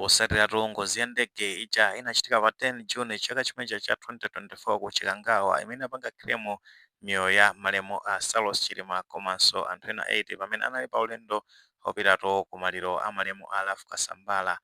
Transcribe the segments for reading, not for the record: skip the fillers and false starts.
posatira ngozi ya ndege ija inachitika pa 10 June chaka chimenechi cha 2024 ku Chikangawa imene apanga kremo miyoyo ya malemu a Saulos Chilima komanso anthu ena 8 pamene anali pa ulendo opitato ku maliro a malemu a Lafu Kasambala.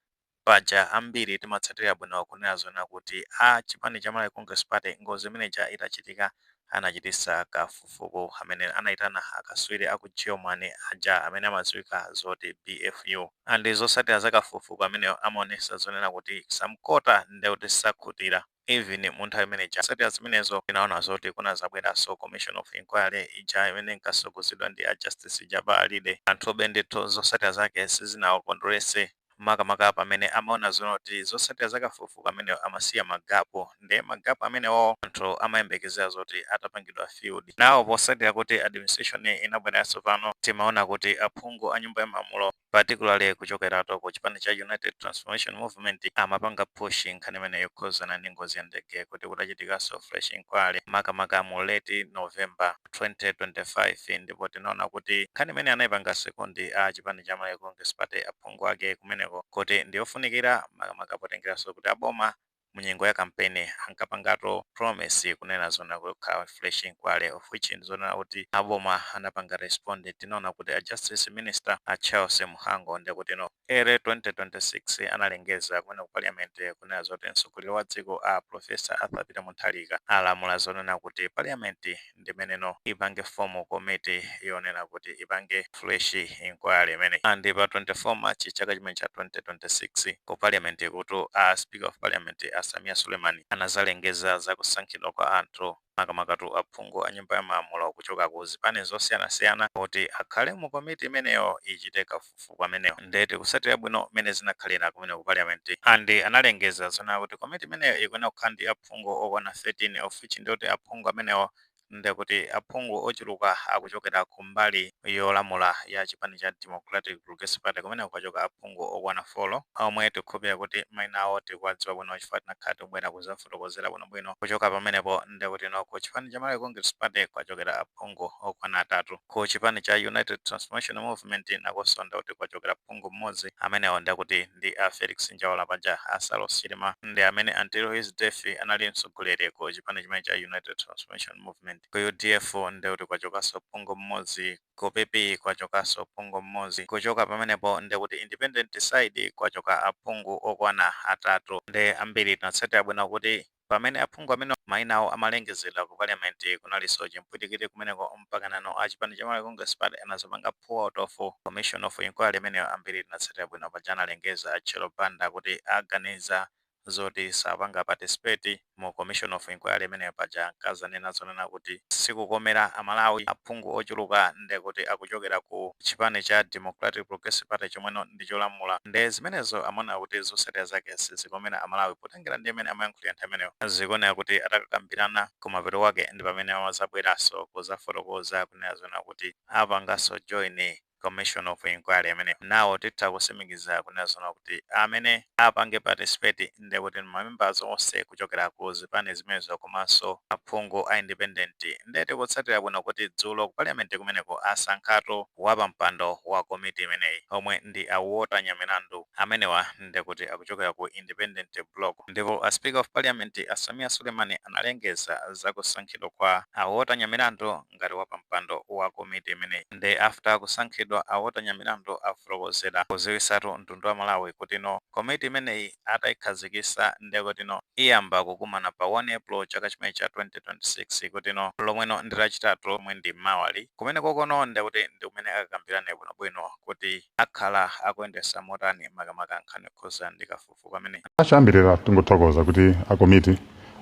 Paja ambiri timatsatira bwino kunena zona kuti chipani cha Malawi Congress Party ngozi imeneja itachitika anachitisa kafukufuku amene anaitana akaswiri aku Germany aja amene amadziwika zoti BFU andi zosatira za kafukufuku amene amaonesa zonena kuti samkota ndeuti sakhutira even munthu amene satira zimenezo tinaona zoti kuna zabweranso commission of inquiry ija imene inkasogozedwa ndi a Justice Jaba Alide anthu obendetho zosatira zake sizinawakondwerese makamaka pamene amaona zonoti zosatira za kafukufuku amene amasiya magapo ndi magapo amenewo anthu amayembekezera zoti atapangidwa field nawo posatira kuti administration inabweranso pano timaona kuti aphungu a nyumba ya malamulo particularly kuchokerato ku chipani cha United Transformation Movement amapanga pushing nkhani imene yokhuzana ndi ngozi ya ndege kuti kutachitikanso fresh inquiry makamaka mu late November 2025 ndipo tinaona kuti nkhani imene anayipanga sekundi a chipani cha Malawi Congress Party aphungu ake kumeneko kuti ndiyofunikira makamaka potengeranso kuti aboma munyengo ya kampeni ankapangato promise kunena zona kukhala fresh inquiry of which nzona kuti aboma anapanga respond tinaona kuti a Justice Minister a Charles Muhango ndikuti no ere 2026 analengeza kumene ku parliament kunena zoti mtsogoleri wa dziko a Professor Arthur Peter Mutharika alamula zonena kuti parliament ndimeneno ipange formal committee yonena kuti ipange fresh inquiry imene andi pa 24 March chaka chimene cha 2026 ku parliament kuti a Speaker of Parliament Samia Sulemani anazalengeza za kusankhidwa kwa anthu makamakatu aphungu a nyumba ya malamulo kuchoka ku zipani zosiyana-siyana kuti akhale mu komiti imeneyo ichite kafukufuku ameneyo ndeti kusatira bwino mene zinakhalira kumene ku parliament andi analengeza zona kuti komiti imeneyo ikuyenera kukhala ndi aphungu okwana 13 of which ndoti aphungu amenewo ndekuti aphungu ochuluka akuchokera kumbali yolamula ya chipani cha Democratic Progressive Party kumene kuchoka aphungu okwana 4 omwe tikhulupirira kuti maina awo tikwadziwa bwino chifukwa tinakhala tibwera kuzafotokozera bwino kuchoka pamenepo ndekuti no ku chipani cha Malawi Congress Party kwachokera aphungu okwana 3 ku chipani cha United Transformation Movement nakonso ndekuti kwachokera aphungu mmodzi amenewo ndekuti ndi a Felix Njawala paja a Saulos Chilima ndi amene until his death anali mtsogoleri ku chipani chimene cha United Transformation Movement ku UDF ndekuti kwachokanso aphungu mmodzi ku PP kwachokanso aphungu mmodzi kuchoka pamenepo ndekuti independent side kwachoka aphungu okwana 3 ndi ambiri tinatsatira bwino kuti pamene aphungu amene maina awo amalengezedwa ku parliament kunalinso chimpwitikiti kumeneko mpaka nano a chipani cha Malawi Congress Party anazopanga pull out of commission of inquiry imene ambiri tinatsatira bwino paja analengeza Achelo Banda kuti aganiza zoti sapanga participate mu commission of inquiry imene paja kazanena zonena kuti sikukomera amalawi aphungu ochuluka ndekuti akuchokera ku chipani cha Democratic Progressive Party chomweno ndicholamula ndi zimenezo amona kuti zosatira zake sizikomera amalawi potengera ndi amene amayankhulira anthu amenewo zikuonera kuti atakakambirana kumapeto wake ndi pamene amazabweranso kuzafotokoza kunena zonena kuti apanganso join commission of inquiry amene nawo titha kusimikiza kunena zona kuti amene apange participate ndekuti members onse kuchokera ku zipani zimenezo komanso aphungu a independent ndeti kutsatira bwino kuti dzulo ku parliament kumeneko asankhato wapa mpando wa komiti imeneyi omwe ndi awota nyamilandu amenewa ndekuti akuchokera ku independent block ndipo a Speaker of Parliament Samia Sulemani analengeza za kusankhidwa kwa awota nyamilandu ngati wapa mpando wa komiti imeneyi ndi after kusankhidwa awota nyamilandu afotokozera kuziwisatu mtundu wa Malawi kuti no komiti imeneyi atayikhazikisa ndekuti no iyamba kukumana pa 1 April chaka chimene cha 2026 kuti no lomweno ndi lachitatu lomwe ndi mawali kumene kokono ndekuti ndi kumene akakambirane bwino kuti akhala akuyendesa motani makamaka nkhani yokhuza ndi kafukufuku amene achambirira tingothokoza kuti a committee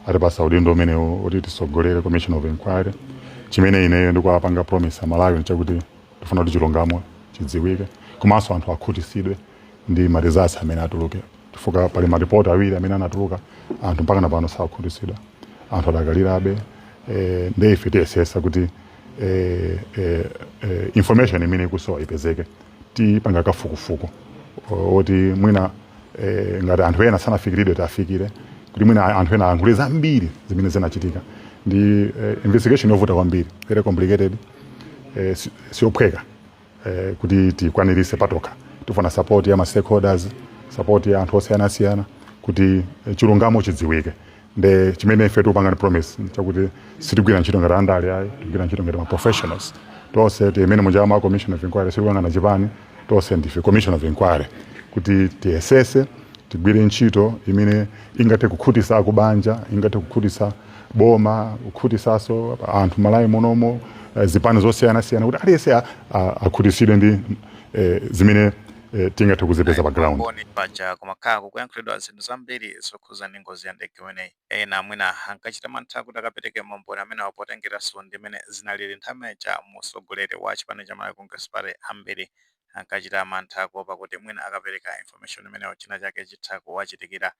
atipasa udindo umenewu kuti tisogolere commission of inquiry chimene ineyo ndikuapanga promise Malawi nchakuti tifuna kuti chilungamo chidziwike komanso anthu akhutisidwe ndi ma results amene atuluke chifukwa pali ma report awiri amene anatuluka anthu mpaka napano sakhutisidwa anthu adakalirabe ndi ife tiyesesa kuti information imene ikusowa ipezeke tipanga kafukufuku oti mwina ngati anthu ena sanafikiridwe tafikire kuti mwina anthu ena ayankhule zambiri zimene zinachitika ndi investigation yovuta kwambiri very complicated siophweka kuti tikwanirise patokha tifuna support ya ma stakeholders support ya anthu osiyanasiyana kuti chilungamo chidziwike. Nde chimene ife tikupanga ni promise chakuti sitigwira ntchito ngati andale ayi, tigwira ntchito ngati ma professionals. Tonse timene munjama ma commission of inquiry sikupanga chipani, tonse ndife commission of inquiry kuti tiyesese tigwire ntchito imene ingathe kukhutisa kubanja, ingathe kukhutisa boma, kukhutisaso anthu malawi monomo, zipani zosiyanasiyana kuti aliyense akhutisidwe ndi zimene tingathe kuzipeza pa ground. Paja kumakhala kuyankhulidwa zinthu zambiri zokhuza ndi ngozi ya ndege imeneyi. Ena mwina ankachita mantha kuti akapereke maumboni amene apotengeraso ndi imene zinalili nthawi ija mutsogoleri wa chipani cha Malawi Congress Party ambiri ankachita mantha kuopa kuti mwina akapereka information imeneyo china chake chitha kuwachitikira.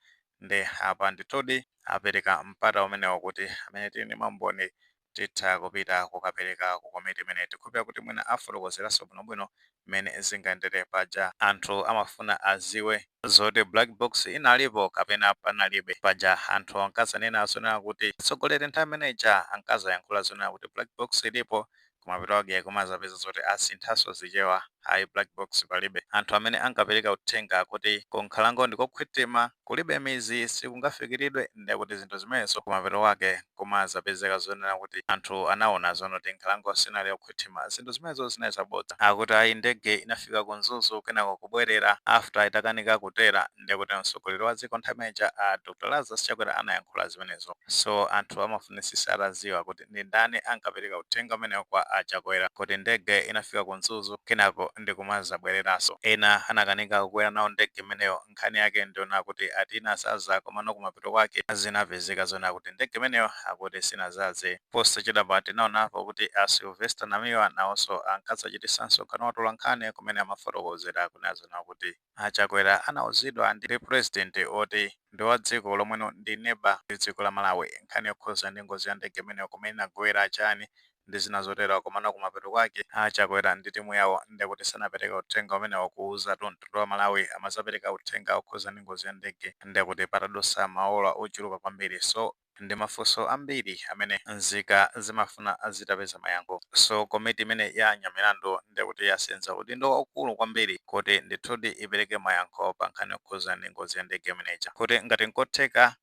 Nde apa ndithudi apereka mpata umenewo kuti amene tili ndi maumboni titha kupita kukapereka ku komiti imene tikhulupirira kuti mwina afotokozeranso bwinobwino mmene zingaendere. Paja anthu amafuna aziwe zoti black box inalipo kapena panalibe. Paja anthu ankazanena zonena kuti tsogoleri nthawi imeneja ankazayankhula zonena kuti black box ilipo, kumapeto ake kumazapeza zoti asinthaso zichewa ayi black box palibe. Anthu amene ankapereka uthenga kuti kunkhalango ndikokhwitima kulibe mizi sikungafikiridwe, ndi kuti zinthu zimenezo kumapeto wake kumazapezeka zonena kuti anthu anaona zonoti nkhalango sinali yokhwitima. Zinthu zimenezo zinali zabodza. Akuti ayi ndege inafika ku Mzuzu kenako kubwerera after itakanika kutera, ndi kuti mtsogoleri wa dziko nthawi imeneja Dr. Lazarus Chakwera anayankhula zimenezo. So anthu amafunisisa ataziwa kuti ndi ndani ankapereka uthenga umenewo kwa Chakwera kuti ndege inafika ku Mzuzu kenako ndi kumazabwereraso. Ena anakanika kukwera nawo ndege imeneyo, nkhani yake ndiona kuti atina saza komano kumapeto kwake zinapezeka zona kuti ndege imeneyo akuti sinazaze. Posachedwa pati naonapo kuti Sylvester Namiwa nawonso ankazachitisanso kana watola nkhani kumene amafotokozera kunazona kuti Chakwera anauzidwa ndi president oti ndi wa dziko lomweno ndi neighbor ndi dziko la Malawi. Nkhani yokhuza ndi ngozi ya ndege imeneyo kumene inagwera chani ndi zinazotera komano kumapeto kwake Chakwera ndi timu yawo ndi kuti sanapereka uthenga umene wakuuza mtsogoleri wa Malawi amazapereka uthenga okhuza ndi ngozi ya ndege, ndi kuti patadusa maola ochuluka kwambiri. So ndi mafunso ambiri amene nzika zimafuna zitapeza mayankho. So komiti imene ya Nyamilandu ndi kuti yasenza udindo waukulu kwambiri kuti ndithudi ipereke mayankho pa nkhani yokhuza ndi ngozi ya ndege imeneja, kuti ngati nkotheka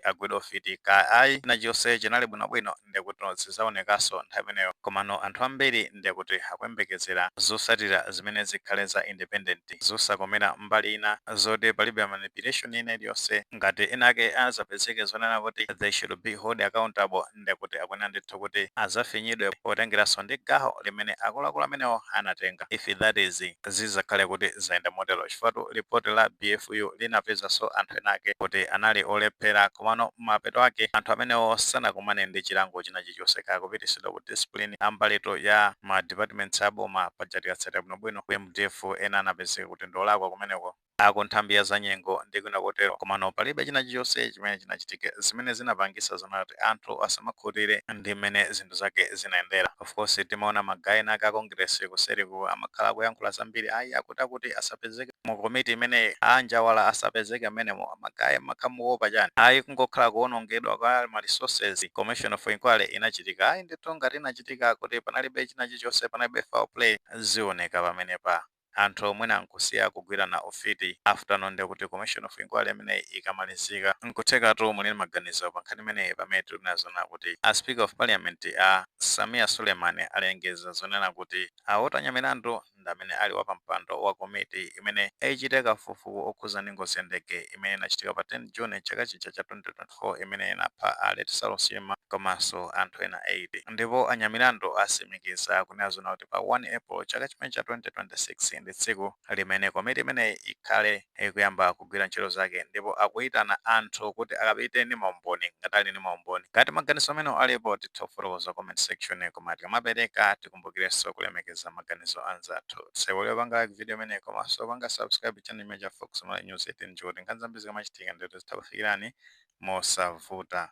agwidwe ofiti ka ayi na chonse chinali bwinobwino ndi kuti zizaonekaso nthawi imeneyo. Komano anthu ambiri ndi kuti akuyembekezera zosatira zimene zikhale za independent, zosakomera mbali ina, zoti palibe manipulation ina iliyonse. Ngati enake azapezeke zonena kuti they should be held accountable, ndi kuti akuna ndithu kuti azafinyidwe potengeraso ndi gawo limene akuluakulu amenewo anatenga. If that is zizakhale kuti zayenda modelo, chifukwa report la BFU linapezanso anthu enake kuti anali olephera komano mapeto ake anthu amenewo sanakumane ndi chilango china chilichonse kupitisidwa ku discipline ambaleto ya ma departments aboma. Paja tikatsatira bwinobwino ku MDF ena anapezeka kuti ndolakwa kumeneko akunthambi ya zanyengo ndi kwina kotero, komano palibe china chilichonse chimene chinachitika zimene zinapangisa zona kuti anthu asamakhutire ndi mmene zinthu zake zinaendera. Of course timaona magaina ka Congress kuseriku amakhala kuyankhula zambiri ayi akuti asapezeke mu komiti imene anja wala asapezeke amenemo amagaye makamuopa chani ayi kungokhala kuonongedwa kwa ma resources. Commission of Inquiry inachitika ayi ndithu ngati inachitika kuti panalibe china chilichonse, panalibe foul play zioneka pamenepa. Anthu omwena nkusiya kugwirana ofiti afternoon ndi kuti Commission of Inquiry imene ikamalizika nkuthekatu muli maganizo pa nkhani imeneyi pamene tinazona kuti Speaker of Parliament Samia Suleiman alengeza zonena kuti awota Nyamilandu ndi amene ali wapampando wa komiti imene ichite kafukufuku okhuza ndi ngozi ya ndege imene inachitika pa 10 June chaka chija cha 2024 imene inapha Aleti Salosima komanso anthu ena 8. Ndipo Anyamilandu asimikiza kunazona kuti pa 1 April chaka chimene cha 2026 ndi tsiku limene komiti imene ikhale ikuyamba kugwira ntchito zake, ndipo akuyitana anthu kuti akapite ndi maumboni ngati ali ndi maumboni. Ngati maganizo amene alipo titofotokoza comment section, koma tikamapereka tikumbukirenso kulemekeza maganizo anzathu. Sewolero panga video imene komanso panga subscribe channel imene cha Fox Malawi News 18 kuti nkhani zambiri zikamachitika ndi zitakufikirani mosavuta.